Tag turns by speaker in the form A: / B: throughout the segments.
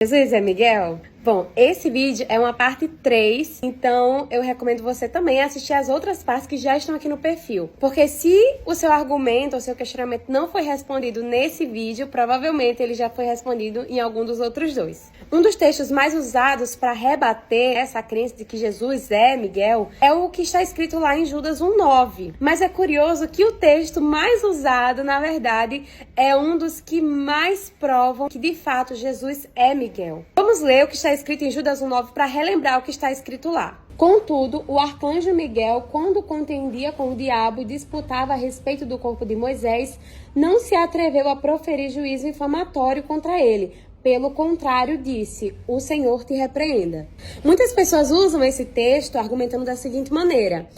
A: Jesus é Miguel? Bom, esse vídeo é uma parte 3, então eu recomendo você também assistir as outras partes que já estão aqui no perfil. Porque se o seu argumento ou seu questionamento não foi respondido nesse vídeo, provavelmente ele já foi respondido em algum dos outros dois. Um dos textos mais usados para rebater essa crença de que Jesus é Miguel é o que está escrito lá em Judas 1:9. Mas é curioso que o texto mais usado, na verdade, é um dos que mais provam que de fato Jesus é Miguel. Vamos ler o que está escrito em Judas 1:9 para relembrar o que está escrito lá. Contudo, o arcanjo Miguel, quando contendia com o diabo e disputava a respeito do corpo de Moisés, não se atreveu a proferir juízo infamatório contra ele. Pelo contrário, disse: o Senhor te repreenda. Muitas pessoas usam esse texto argumentando da seguinte maneira: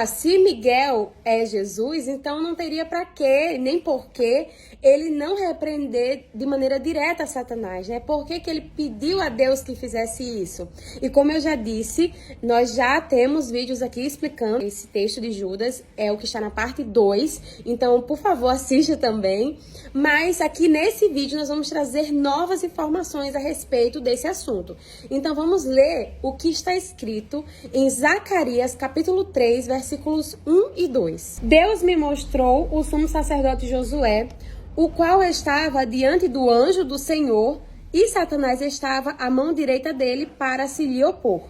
A: se Miguel é Jesus, então não teria para quê, nem por que ele não repreender de maneira direta a Satanás, né? Por que ele pediu a Deus que fizesse isso? E como eu já disse, nós já temos vídeos aqui explicando esse texto de Judas, é o que está na parte 2, então, por favor, assista também. Mas aqui nesse vídeo nós vamos trazer novas informações a respeito desse assunto. Então vamos ler o que está escrito em Zacarias capítulo 3, versículos 1 e 2. Deus me mostrou o sumo sacerdote Josué, o qual estava diante do anjo do Senhor, e Satanás estava à mão direita dele para se lhe opor.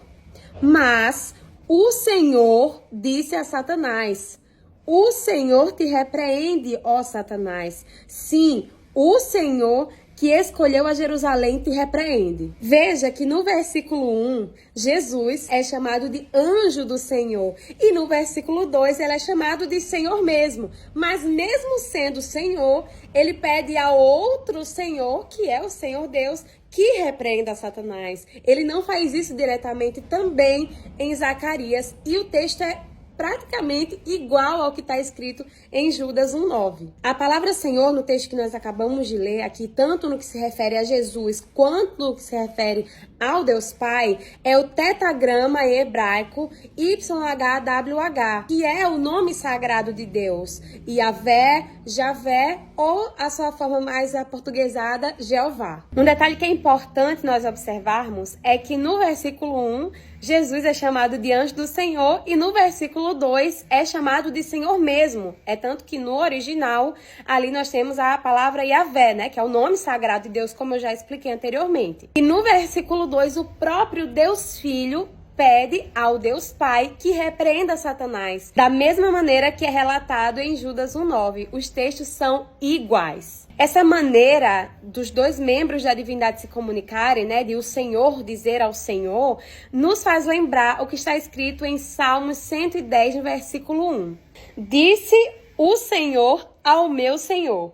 A: Mas o Senhor disse a Satanás: o Senhor te repreende, ó Satanás. Sim, o Senhor que escolheu a Jerusalém te repreende. Veja que no versículo 1, Jesus é chamado de anjo do Senhor. E no versículo 2, ele é chamado de Senhor mesmo. Mas mesmo sendo Senhor, ele pede a outro Senhor, que é o Senhor Deus, que repreenda Satanás. Ele não faz isso diretamente também em Zacarias. E o texto é praticamente igual ao que está escrito em Judas 1:9. A palavra Senhor, no texto que nós acabamos de ler aqui, tanto no que se refere a Jesus quanto no que se refere ao Deus Pai, é o tetragrama hebraico YHWH, que é o nome sagrado de Deus, Yahvé, Javé, ou a sua forma mais aportuguesada, Jeová. Um detalhe que é importante nós observarmos é que no versículo 1, Jesus é chamado de anjo do Senhor, e no versículo 2 é chamado de Senhor mesmo. É tanto que no original, ali nós temos a palavra Yahvé, né, que é o nome sagrado de Deus, como eu já expliquei anteriormente. E no versículo 2, o próprio Deus Filho pede ao Deus Pai que repreenda Satanás, da mesma maneira que é relatado em Judas 1:9. Os textos são iguais. Essa maneira dos dois membros da divindade se comunicarem, né, de o Senhor dizer ao Senhor, nos faz lembrar o que está escrito em Salmos 110, no versículo 1. Disse o Senhor ao meu Senhor: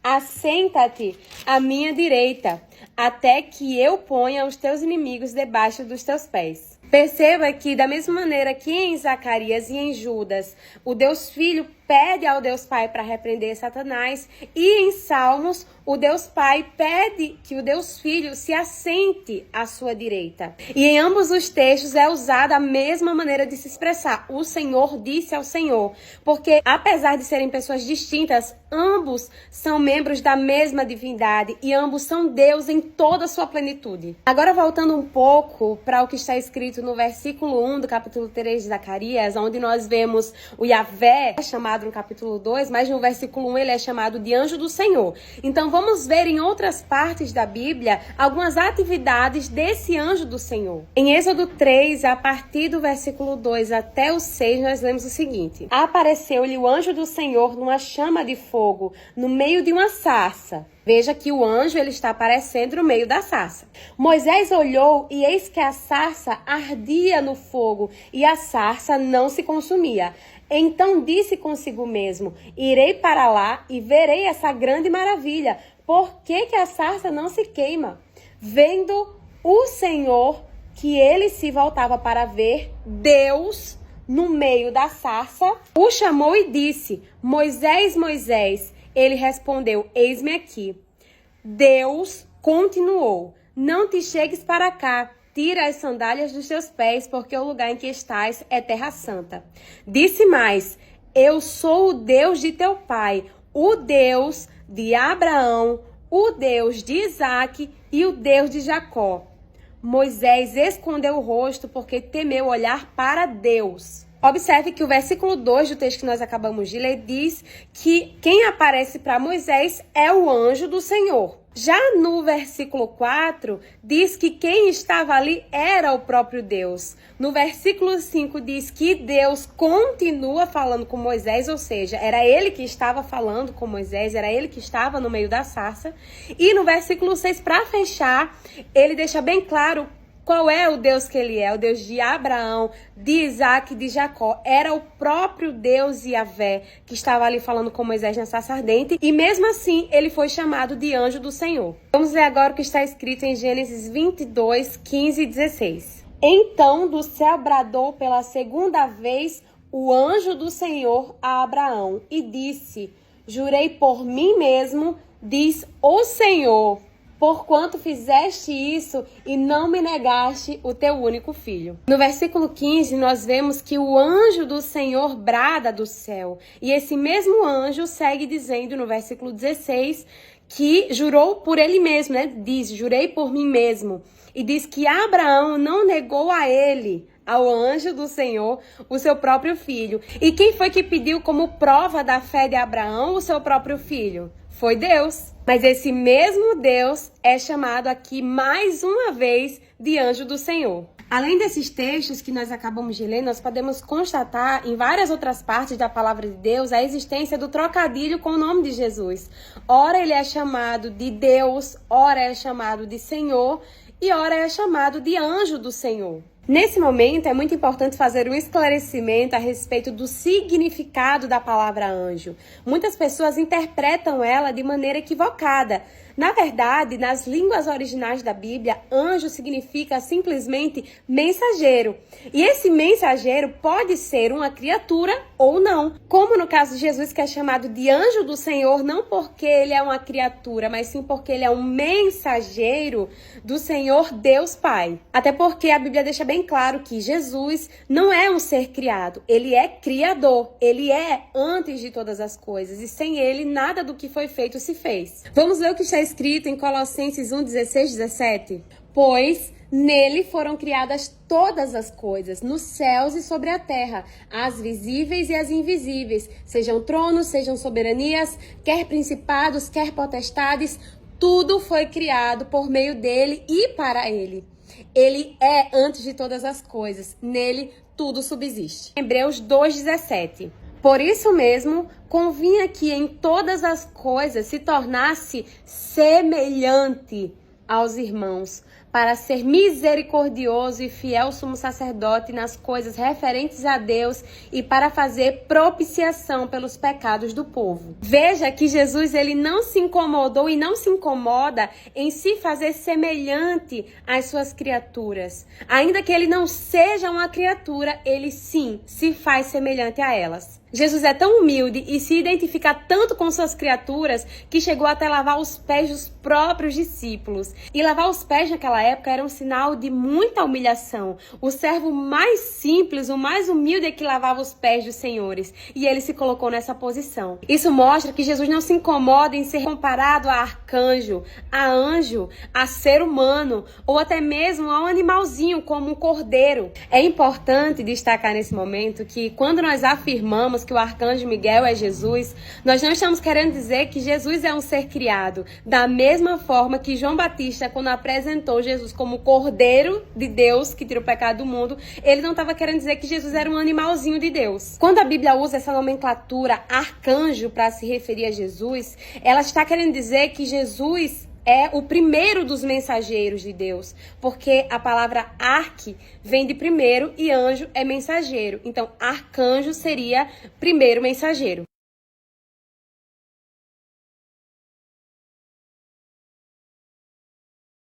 A: assenta-te à minha direita, até que eu ponha os teus inimigos debaixo dos teus pés. Perceba que, da mesma maneira que em Zacarias e em Judas, o Deus Filho pede ao Deus Pai para repreender Satanás, e em Salmos, o Deus Pai pede que o Deus Filho se assente à sua direita. E em ambos os textos é usada a mesma maneira de se expressar: o Senhor disse ao Senhor. Porque, apesar de serem pessoas distintas, ambos são membros da mesma divindade e ambos são Deus em toda a sua plenitude. Agora, voltando um pouco para o que está escrito no versículo 1 do capítulo 3 de Zacarias, onde nós vemos o Yahvé chamado no capítulo 2, mas no versículo 1 ele é chamado de anjo do Senhor. Então vamos ver em outras partes da Bíblia algumas atividades desse anjo do Senhor. Em Êxodo 3, a partir do versículo 2 até o 6, nós lemos o seguinte: apareceu-lhe o anjo do Senhor numa chama de fogo, no meio de uma sarça. Veja que o anjo ele está aparecendo no meio da sarça. Moisés olhou e eis que a sarça ardia no fogo e a sarça não se consumia. Então disse consigo mesmo: irei para lá e verei essa grande maravilha. Por que a sarça não se queima? Vendo o Senhor que ele se voltava para ver, Deus, no meio da sarça, o chamou e disse: Moisés, Moisés. Ele respondeu: eis-me aqui. Deus continuou: não te chegues para cá. Tira as sandálias dos teus pés, porque o lugar em que estás é terra santa. Disse mais: eu sou o Deus de teu pai, o Deus de Abraão, o Deus de Isaque e o Deus de Jacó. Moisés escondeu o rosto porque temeu olhar para Deus. Observe que o versículo 2 do texto que nós acabamos de ler diz que quem aparece para Moisés é o anjo do Senhor. Já no versículo 4, diz que quem estava ali era o próprio Deus. No versículo 5 diz que Deus continua falando com Moisés, ou seja, era ele que estava falando com Moisés, era ele que estava no meio da sarça. E no versículo 6, para fechar, ele deixa bem claro qual é o Deus que ele é, o Deus de Abraão, de Isaque e de Jacó. Era o próprio Deus Yahvé que estava ali falando com Moisés na sarça ardente. E mesmo assim, ele foi chamado de anjo do Senhor. Vamos ver agora o que está escrito em Gênesis 22, 15 e 16. Então do céu bradou pela segunda vez o anjo do Senhor a Abraão e disse: jurei por mim mesmo, diz o Senhor, porquanto fizeste isso e não me negaste o teu único filho. No versículo 15, nós vemos que o anjo do Senhor brada do céu. E esse mesmo anjo segue dizendo no versículo 16 que jurou por ele mesmo, né? Diz, jurei por mim mesmo. E diz que Abraão não negou a ele, ao anjo do Senhor, o seu próprio filho. E quem foi que pediu como prova da fé de Abraão o seu próprio filho? Foi Deus. Mas esse mesmo Deus é chamado aqui mais uma vez de anjo do Senhor. Além desses textos que nós acabamos de ler, nós podemos constatar em várias outras partes da palavra de Deus a existência do trocadilho com o nome de Jesus. Ora ele é chamado de Deus, ora é chamado de Senhor e ora é chamado de anjo do Senhor. Nesse momento, é muito importante fazer um esclarecimento a respeito do significado da palavra anjo. Muitas pessoas interpretam ela de maneira equivocada. Na verdade, nas línguas originais da Bíblia, anjo significa simplesmente mensageiro. E esse mensageiro pode ser uma criatura ou não. Como no caso de Jesus, que é chamado de anjo do Senhor, não porque ele é uma criatura, mas sim porque ele é um mensageiro do Senhor Deus Pai. Até porque a Bíblia deixa bem claro que Jesus não é um ser criado, ele é criador, ele é antes de todas as coisas e sem ele nada do que foi feito se fez. Vamos ler o que está escrito em Colossenses 1, 16, 17? Pois nele foram criadas todas as coisas, nos céus e sobre a terra, as visíveis e as invisíveis, sejam tronos, sejam soberanias, quer principados, quer potestades, tudo foi criado por meio dele e para ele. Ele é antes de todas as coisas, nele tudo subsiste. Hebreus 2,17. Por isso mesmo, convinha que em todas as coisas se tornasse semelhante aos irmãos, para ser misericordioso e fiel sumo sacerdote nas coisas referentes a Deus e para fazer propiciação pelos pecados do povo. Veja que Jesus ele não se incomodou e não se incomoda em se fazer semelhante às suas criaturas. Ainda que ele não seja uma criatura, ele sim se faz semelhante a elas. Jesus é tão humilde e se identifica tanto com suas criaturas que chegou até lavar os pés dos próprios discípulos. E lavar os pés naquela época era um sinal de muita humilhação. O servo mais simples, o mais humilde é que lavava os pés dos senhores. E ele se colocou nessa posição. Isso mostra que Jesus não se incomoda em ser comparado a arcanjo, a anjo, a ser humano ou até mesmo a um animalzinho como um cordeiro. É importante destacar nesse momento que quando nós afirmamos que o arcanjo Miguel é Jesus, nós não estamos querendo dizer que Jesus é um ser criado. Da mesma forma que João Batista, quando apresentou Jesus como Cordeiro de Deus, que tira o pecado do mundo, ele não estava querendo dizer que Jesus era um animalzinho de Deus. Quando a Bíblia usa essa nomenclatura arcanjo para se referir a Jesus, ela está querendo dizer que Jesus é o primeiro dos mensageiros de Deus, porque a palavra arque vem de primeiro e anjo é mensageiro. Então, arcanjo seria primeiro mensageiro.